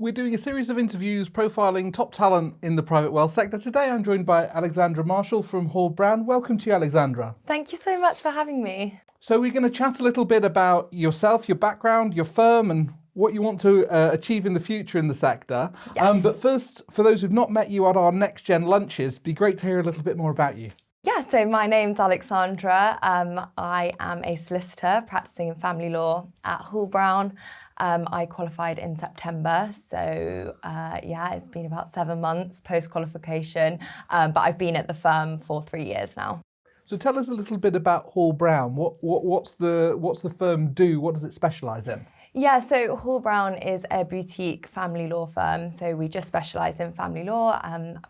We're doing a series of interviews profiling top talent in the private wealth sector. Today I'm joined by Alexandra Marshall from Hall Brown. Welcome to you, Alexandra. Thank you so much for having me. So we're going to chat a little bit about yourself, your background, your firm and what you want to achieve in the future in the sector. Yes. But first, for those who've not met you at our Next Gen lunches, it'd be great to hear a little bit more about you. Yeah, so my name's Alexandra. I am a solicitor practicing in family law at Hall Brown. I qualified in September, so it's been about 7 months post-qualification, but I've been at the firm for 3 years now. So tell us a little bit about Hall Brown. What's the firm do? What does it specialise in? Yeah, so Hall Brown is a boutique family law firm. So we just specialise in family law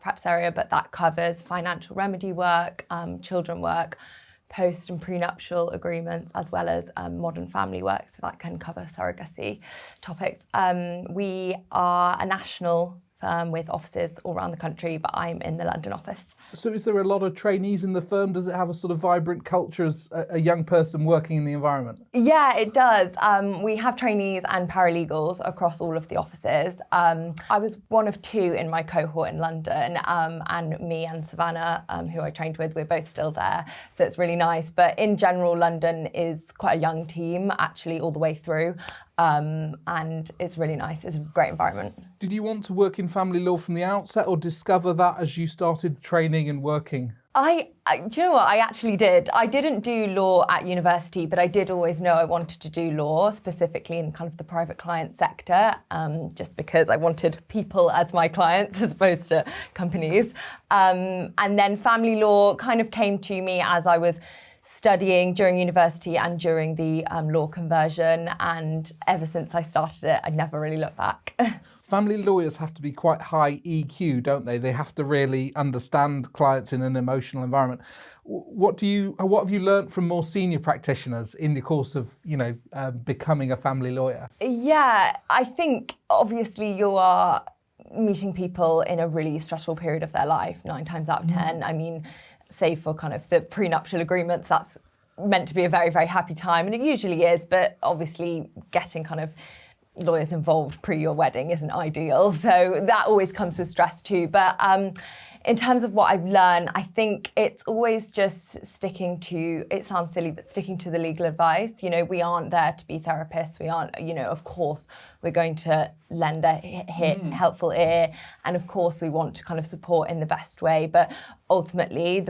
practice area, but that covers financial remedy work, children work, post and prenuptial agreements, as well as modern family work. So that can cover surrogacy topics. We are a national firm with offices all around the country, but I'm in the London office. So is there a lot of trainees in the firm? Does it have a sort of vibrant culture as a young person working in the environment? Yeah, it does. We have trainees and paralegals across all of the offices. I was one of 2 in my cohort in London, and me and Savannah, who I trained with, we're both still there. So it's really nice. But in general, London is quite a young team, actually, all the way through. And it's really nice. It's a great environment. Did you want to work in family law from the outset or discover that as you started training and working? Do you know what? I actually did. I didn't do law at university, but I did always know I wanted to do law, specifically in kind of the private client sector, just because I wanted people as my clients as opposed to companies. And then family law kind of came to me as I was studying during university and during the law conversion, and ever since I started it, I never really looked back. Family lawyers have to be quite high EQ, don't they? They have to really understand clients in an emotional environment. What have you learnt from more senior practitioners in the course of, becoming a family lawyer? Yeah, I think obviously you are meeting people in a really stressful period of their life, 9 times out of 10. I mean, save for kind of the prenuptial agreements, that's meant to be a very, very happy time, and it usually is, but obviously getting kind of lawyers involved pre your wedding isn't ideal, so that always comes with stress too. But in terms of what I've learned, I think it's always just sticking to, it sounds silly, but sticking to the legal advice. We aren't there to be therapists. We aren't, of course, we're going to lend a helpful ear. And of course, we want to kind of support in the best way. But ultimately,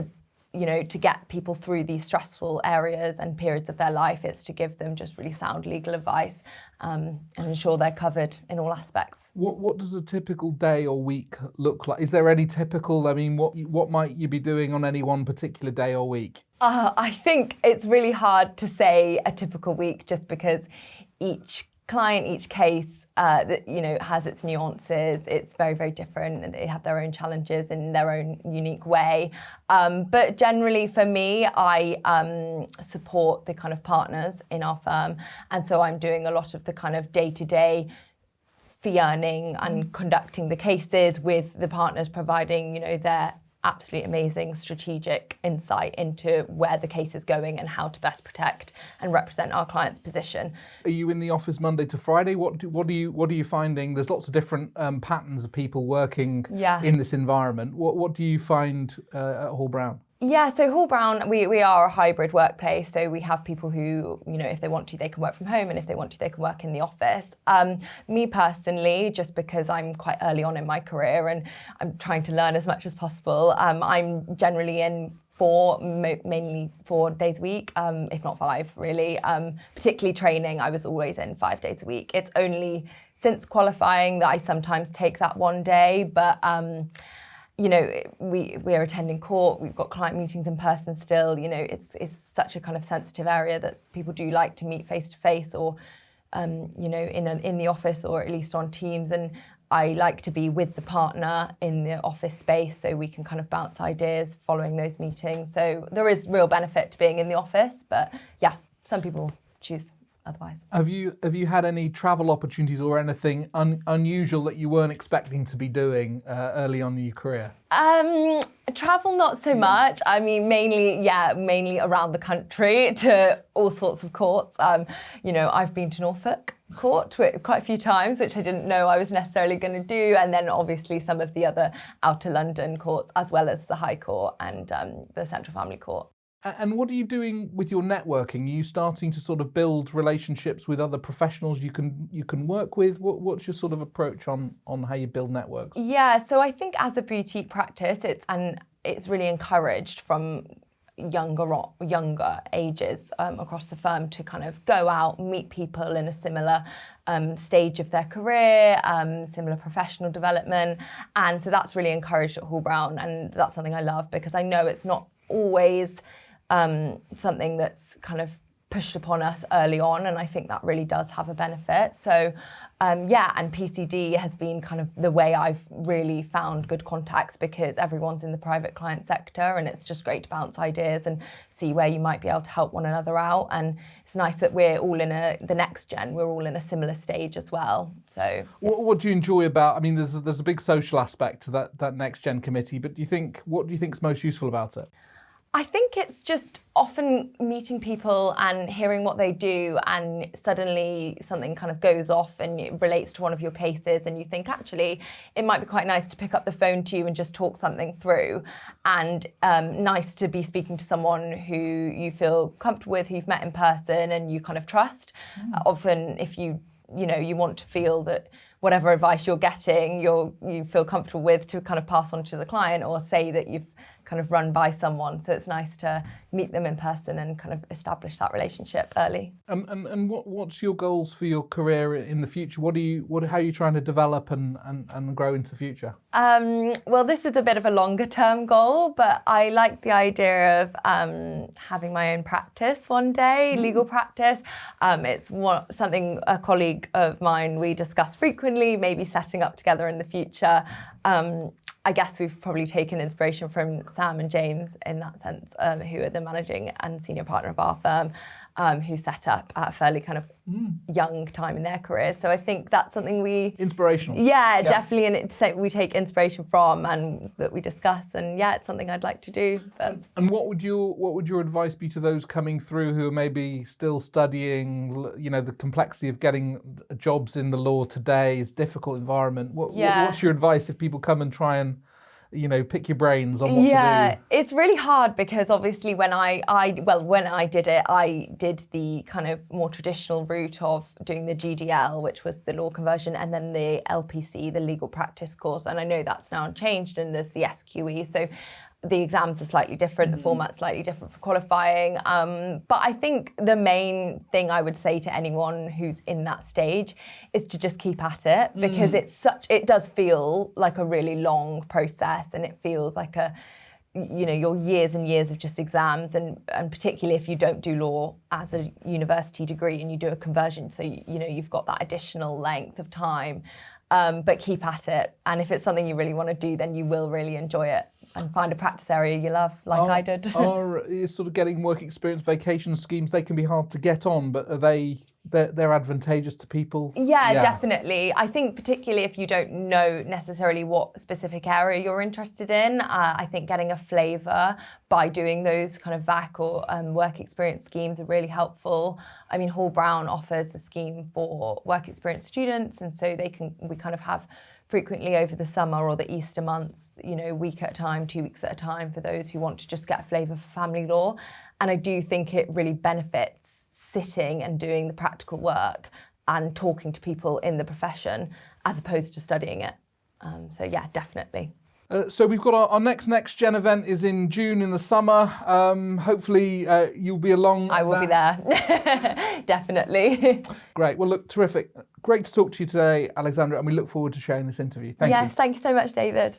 to get people through these stressful areas and periods of their life, it's to give them just really sound legal advice and ensure they're covered in all aspects. What does a typical day or week look like? Is there any typical, what might you be doing on any one particular day or week? I think it's really hard to say a typical week just because each client, each case, has its nuances. It's very, very different, and they have their own challenges in their own unique way. But generally, for me, I support the kind of partners in our firm, and so I'm doing a lot of the kind of day-to-day fee earning and conducting the cases with the partners, providing, their absolutely amazing strategic insight into where the case is going and how to best protect and represent our client's position. Are you in the office Monday to Friday? What are you finding? There's lots of different patterns of people working in this environment. What do you find at Hall Brown? Yeah, so Hall Brown, we are a hybrid workplace. So we have people who, if they want to, they can work from home, and if they want to, they can work in the office. Me personally, just because I'm quite early on in my career and I'm trying to learn as much as possible, I'm generally in mainly 4 days a week, if not 5, really. Particularly training, I was always in 5 days a week. It's only since qualifying that I sometimes take that 1 day, but we're attending court, we've got client meetings in person still, it's such a kind of sensitive area that people do like to meet face to face or, in the office or at least on Teams. And I like to be with the partner in the office space so we can kind of bounce ideas following those meetings. So there is real benefit to being in the office, but yeah, some people choose otherwise. Have you had any travel opportunities or anything unusual that you weren't expecting to be doing early on in your career? Travel, not so much. I mean, mainly around the country to all sorts of courts. I've been to Norfolk Court quite a few times, which I didn't know I was necessarily going to do. And then obviously some of the other outer London courts, as well as the High Court and the Central Family Court. And what are you doing with your networking? Are you starting to sort of build relationships with other professionals you can work with? What's your sort of approach on how you build networks? Yeah, so I think as a boutique practice, it's really encouraged from younger ages across the firm to kind of go out, meet people in a similar stage of their career, similar professional development. And so that's really encouraged at Hall Brown, and that's something I love because I know it's not always something that's kind of pushed upon us early on, and I think that really does have a benefit. So and PCD has been kind of the way I've really found good contacts, because everyone's in the private client sector and it's just great to bounce ideas and see where you might be able to help one another out. And it's nice that we're all the next gen, we're all in a similar stage as well. So yeah. What do you enjoy about, I mean, there's a big social aspect to that next gen committee, but what do you think is most useful about it? I think it's just often meeting people and hearing what they do, and suddenly something kind of goes off and it relates to one of your cases, and you think, actually, it might be quite nice to pick up the phone to you and just talk something through, and nice to be speaking to someone who you feel comfortable with, who you've met in person and you kind of trust. Often if you want to feel that whatever advice you're getting, you feel comfortable with to kind of pass on to the client, or say that you've kind of run by someone. So it's nice to meet them in person and kind of establish that relationship early. And what's your goals for your career in the future? How are you trying to develop and grow into the future? Well, this is a bit of a longer term goal, but I like the idea of having my own practice one day, legal practice. It's something a colleague of mine, we discuss frequently, maybe setting up together in the future. I guess we've probably taken inspiration from Sam and James in that sense, who are the managing and senior partner of our firm, who set up at a fairly kind of young time in their career. So I think that's something inspirational. Yeah, definitely, and we take inspiration from and that we discuss, and it's something I'd like to do. And what would your advice be to those coming through who are maybe still studying? The complexity of getting jobs in the law today is a difficult environment. What's your advice if people come and try and pick your brains on what to do? Yeah, it's really hard because obviously when I did it, I did the kind of more traditional route of doing the GDL, which was the law conversion, and then the LPC, the legal practice course. And I know that's now changed and there's the SQE. So the exams are slightly different, the format's slightly different for qualifying. But I think the main thing I would say to anyone who's in that stage is to just keep at it, because it does feel like a really long process, and it feels like your years and years of just exams, and particularly if you don't do law as a university degree and you do a conversion, so you've got that additional length of time. But keep at it, and if it's something you really want to do, then you will really enjoy it and find a practice area you love, like I did. Is sort of getting work experience vacation schemes, they can be hard to get on, but they're advantageous to people? Yeah, definitely. I think particularly if you don't know necessarily what specific area you're interested in, I think getting a flavour by doing those kind of VAC or work experience schemes are really helpful. I mean, Hall Brown offers a scheme for work experience students, and so we kind of have frequently over the summer or the Easter months, a week at a time, 2 weeks at a time, for those who want to just get a flavour for family law. And I do think it really benefits sitting and doing the practical work and talking to people in the profession as opposed to studying it. So yeah, definitely. So we've got our next gen event is in June in the summer. Hopefully you'll be along. I will be there, definitely. Great. Well, look, terrific. Great to talk to you today, Alexandra, and we look forward to sharing this interview. Thank you. Yes, thank you so much, David.